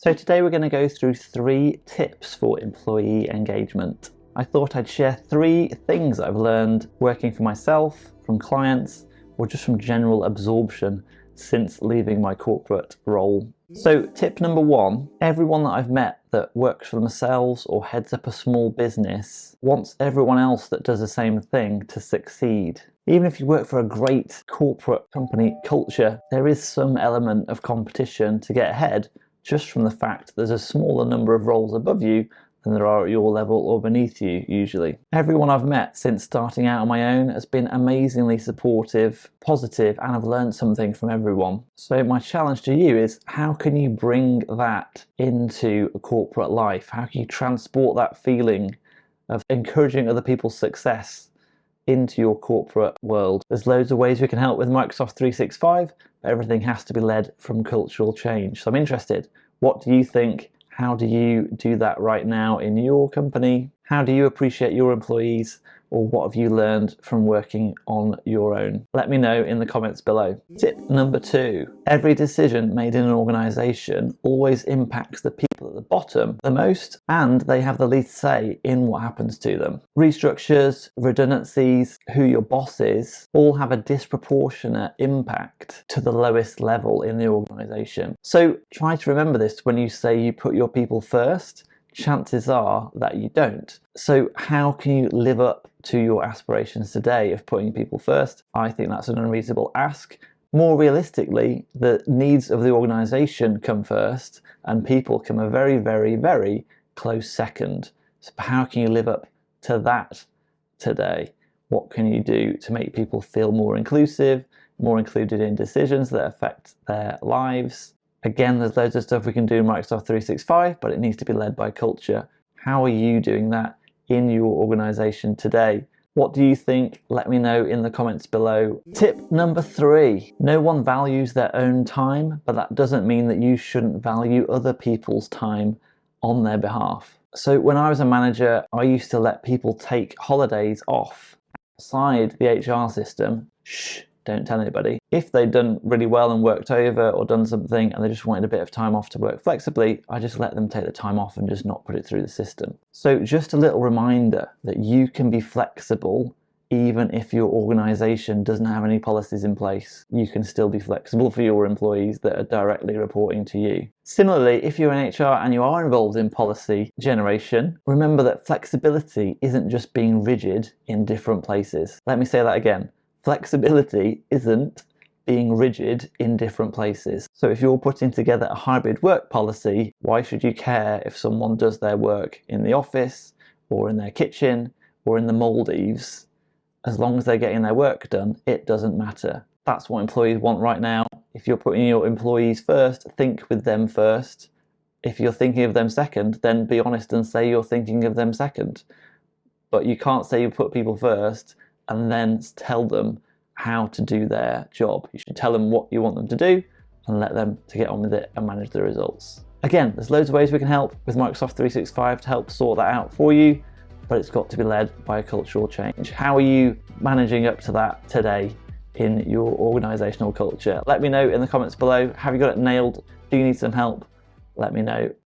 So today we're going to go through 3 tips for employee engagement. I thought I'd share 3 things I've learned working for myself, from clients, or just from general absorption since leaving my corporate role. So tip number 1, everyone that I've met that works for themselves or heads up a small business wants everyone else that does the same thing to succeed. Even if you work for a great corporate company culture, there is some element of competition to get ahead just from the fact there's a smaller number of roles above you than there are at your level or beneath you usually. Everyone I've met since starting out on my own has been amazingly supportive, positive, and I've learned something from everyone. So my challenge to you is, how can you bring that into a corporate life? How can you transport that feeling of encouraging other people's success into your corporate world? There's loads of ways we can help with Microsoft 365, but everything has to be led from cultural change. So I'm interested, what do you think? How do you do that right now in your company? How do you appreciate your employees? Or what have you learned from working on your own? Let me know in the comments below. Tip number 2, every decision made in an organization always impacts the people at the bottom the most, and they have the least say in what happens to them. Restructures, redundancies, who your boss is, all have a disproportionate impact to the lowest level in the organization. So try to remember this when you say you put your people first. Chances are that you don't. So how can you live up to your aspirations today of putting people first? I think that's an unreasonable ask. More realistically, the needs of the organization come first and people come a very, very, very close second. So how can you live up to that today? What can you do to make people feel more inclusive, more included in decisions that affect their lives? Again, there's loads of stuff we can do in Microsoft 365, but it needs to be led by culture. How are you doing that in your organization today? What do you think? Let me know in the comments below. Tip number 3, no one values their own time, but that doesn't mean that you shouldn't value other people's time on their behalf. So when I was a manager, I used to let people take holidays off outside the HR system. Shh. Don't tell anybody. If they'd done really well and worked over or done something and they just wanted a bit of time off to work flexibly, I just let them take the time off and just not put it through the system. So just a little reminder that you can be flexible even if your organization doesn't have any policies in place. You can still be flexible for your employees that are directly reporting to you. Similarly, if you're in HR and you are involved in policy generation, remember that flexibility isn't just being rigid in different places. Let me say that again. Flexibility isn't being rigid in different places. So if you're putting together a hybrid work policy, why should you care if someone does their work in the office or in their kitchen or in the Maldives? As long as they're getting their work done, it doesn't matter. That's what employees want right now. If you're putting your employees first, think with them first. If you're thinking of them second, then be honest and say you're thinking of them second. But you can't say you put people first and then tell them how to do their job. You should tell them what you want them to do and let them to get on with it and manage the results. Again, there's loads of ways we can help with Microsoft 365 to help sort that out for you, but it's got to be led by a cultural change. How are you managing up to that today in your organizational culture? Let me know in the comments below. Have you got it nailed? Do you need some help? Let me know.